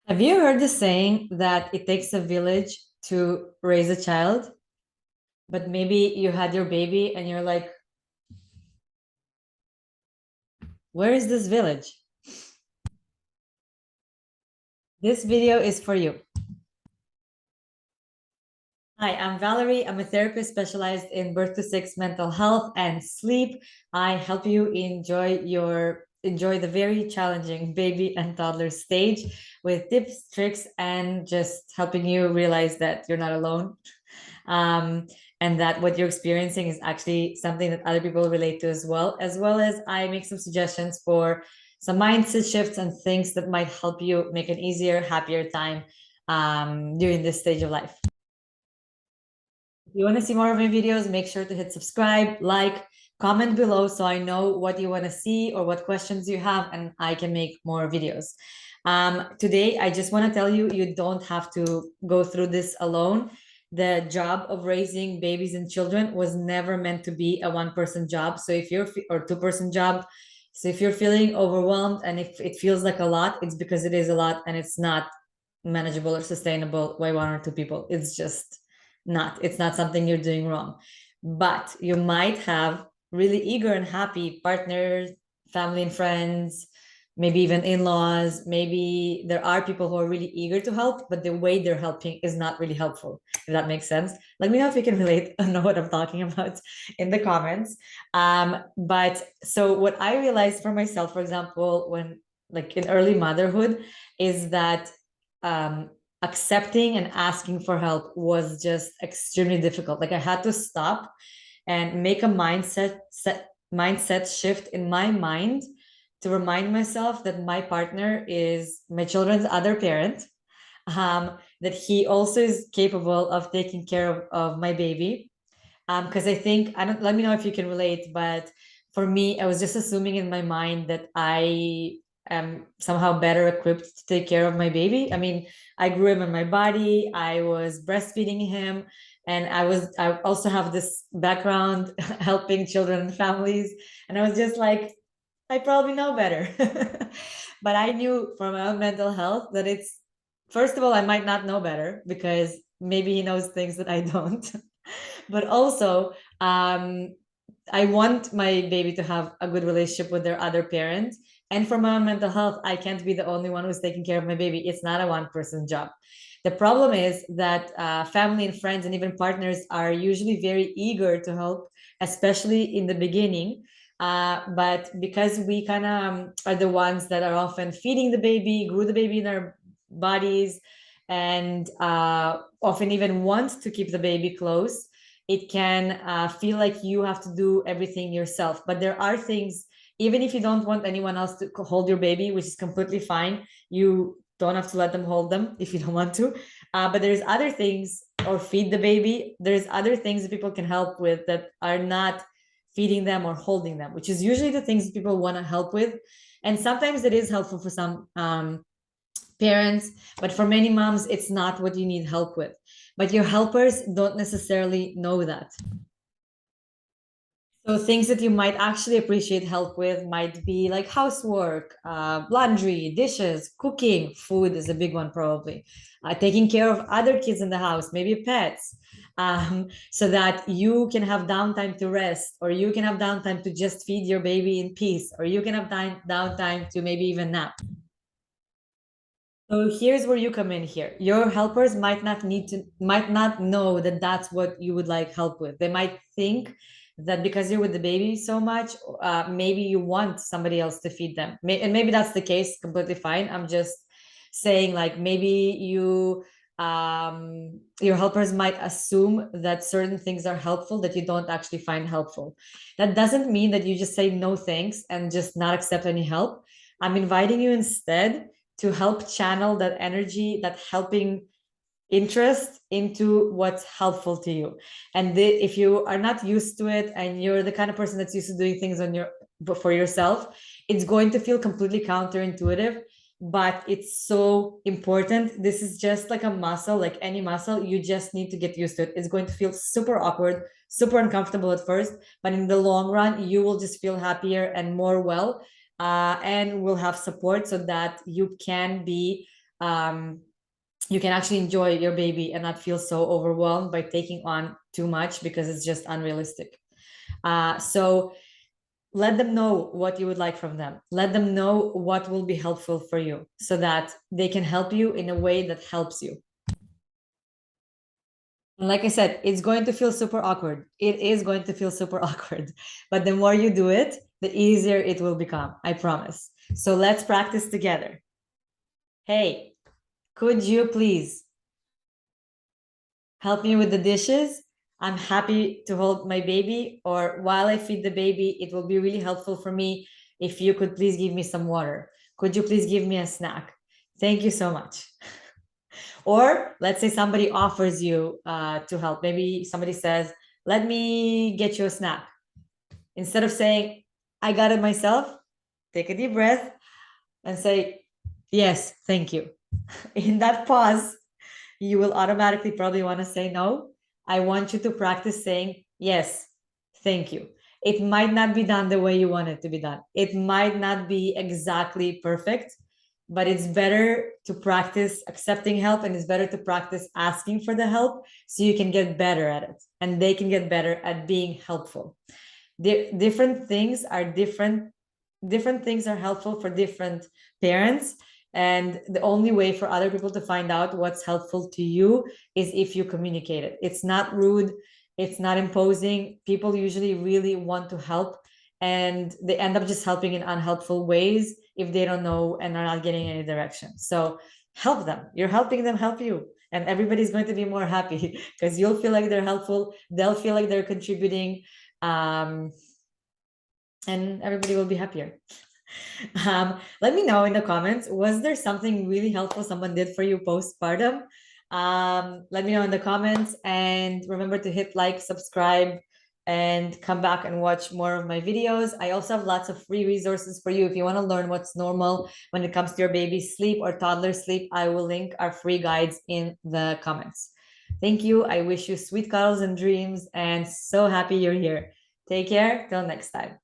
Have you heard the saying that it takes a village to raise a child? But maybe you had your baby and you're like, where is this village? This video is for you. Hi, I'm Valerie. I'm a therapist specialized in birth to six mental health and sleep. I help you enjoy the very challenging baby and toddler stage with tips, tricks, and just helping you realize that you're not alone. Um, and that what you're experiencing is actually something that other people relate to as well as I make some suggestions for some mindset shifts and things that might help you make an easier, happier time during this stage of life. If you want to see more of my videos, make sure to hit subscribe, like, comment below so I know what you want to see or what questions you have, and I can make more videos. Today, I just want to tell you, you don't have to go through this alone. The job of raising babies and children was never meant to be a one-person job. So if you're, or two-person job, so if you're feeling overwhelmed and if it feels like a lot, it's because it is a lot and it's not manageable or sustainable by one or two people. It's not something you're doing wrong. But you might have really eager and happy partners, family and friends, maybe even in-laws. Maybe there are people who are really eager to help, but the way they're helping is not really helpful, if that makes sense. Let me know if you can relate and know what I'm talking about in the comments. But so what I realized for myself, for example, when like in early motherhood, is that um, accepting and asking for help was just extremely difficult. Like I had to stop and make a mindset shift in my mind to remind myself that my partner is my children's other parent, that he also is capable of taking care of my baby. Because I think I don't let me know if you can relate, but for me, I was just assuming in my mind that I am somehow better equipped to take care of my baby. I mean, I grew him in my body, I was breastfeeding him, and I also have this background helping children and families, and I was just like, I probably know better. But I knew from my own mental health that it's first of all, I might not know better because maybe he knows things that I don't. But also, I want my baby to have a good relationship with their other parent. And for my own mental health, I can't be the only one who's taking care of my baby. It's not a one-person job. The problem is that family and friends and even partners are usually very eager to help, especially in the beginning. But because we kind of are the ones that are often feeding the baby, grew the baby in our bodies, and often even want to keep the baby close, it can feel like you have to do everything yourself. But there are things, even if you don't want anyone else to hold your baby, which is completely fine, you don't have to let them hold them if you don't want to. But there's other things, or feed the baby. There's other things that people can help with that are not feeding them or holding them, which is usually the things people want to help with. And sometimes it is helpful for some parents, but for many moms, it's not what you need help with. But your helpers don't necessarily know that. So things that you might actually appreciate help with might be like housework, laundry, dishes, cooking. Food is a big one, probably. Taking care of other kids in the house, maybe pets, so that you can have downtime to rest, or you can have downtime to just feed your baby in peace, or you can have downtime to maybe even nap. So here's where you come in here. Your helpers might not know that that's what you would like help with. They might think that because you're with the baby so much, maybe you want somebody else to feed them. And maybe that's the case, completely fine. I'm just saying, like, maybe your helpers might assume that certain things are helpful that you don't actually find helpful. That doesn't mean that you just say no thanks and just not accept any help. I'm inviting you instead to help channel that energy, that helping interest into what's helpful to you. And if you are not used to it and you're the kind of person that's used to doing things on your for yourself, it's going to feel completely counterintuitive, but it's so important. This is just like a muscle, like any muscle. You just need to get used to it. It's going to feel super awkward, super uncomfortable at first, but in the long run, you will just feel happier and more well, and will have support so that you can be you can actually enjoy your baby and not feel so overwhelmed by taking on too much because it's just unrealistic. So let them know what you would like from them. Let them know what will be helpful for you so that they can help you in a way that helps you. And like I said, it's going to feel super awkward. It is going to feel super awkward. But the more you do it, the easier it will become. I promise. So let's practice together. Hey, could you please help me with the dishes? I'm happy to hold my baby. Or while I feed the baby, it will be really helpful for me if you could please give me some water. Could you please give me a snack? Thank you so much. Or let's say somebody offers you to help. Maybe somebody says, let me get you a snack. Instead of saying, I got it myself, take a deep breath and say, yes, thank you. In that pause, you will automatically probably want to say no. I want you to practice saying, yes, thank you. It might not be done the way you want it to be done. It might not be exactly perfect, but it's better to practice accepting help and it's better to practice asking for the help so you can get better at it and they can get better at being helpful. Different things are different things are helpful for different parents, and the only way for other people to find out what's helpful to you is if you communicate it. It's not rude, it's not imposing. People usually really want to help and they end up just helping in unhelpful ways if they don't know and are not getting any direction. So help them. You're helping them help you. And everybody's going to be more happy because you'll feel like they're helpful. They'll feel like they're contributing. And everybody will be happier. Let me know in the comments, was there something really helpful someone did for you postpartum? Let me know in the comments and remember to hit like, subscribe, and come back and watch more of my videos. I also have lots of free resources for you. If you want to learn what's normal when it comes to your baby's sleep or toddler sleep, I will link our free guides in the comments. Thank you. I wish you sweet cuddles and dreams and so happy you're here. Take care. Till next time.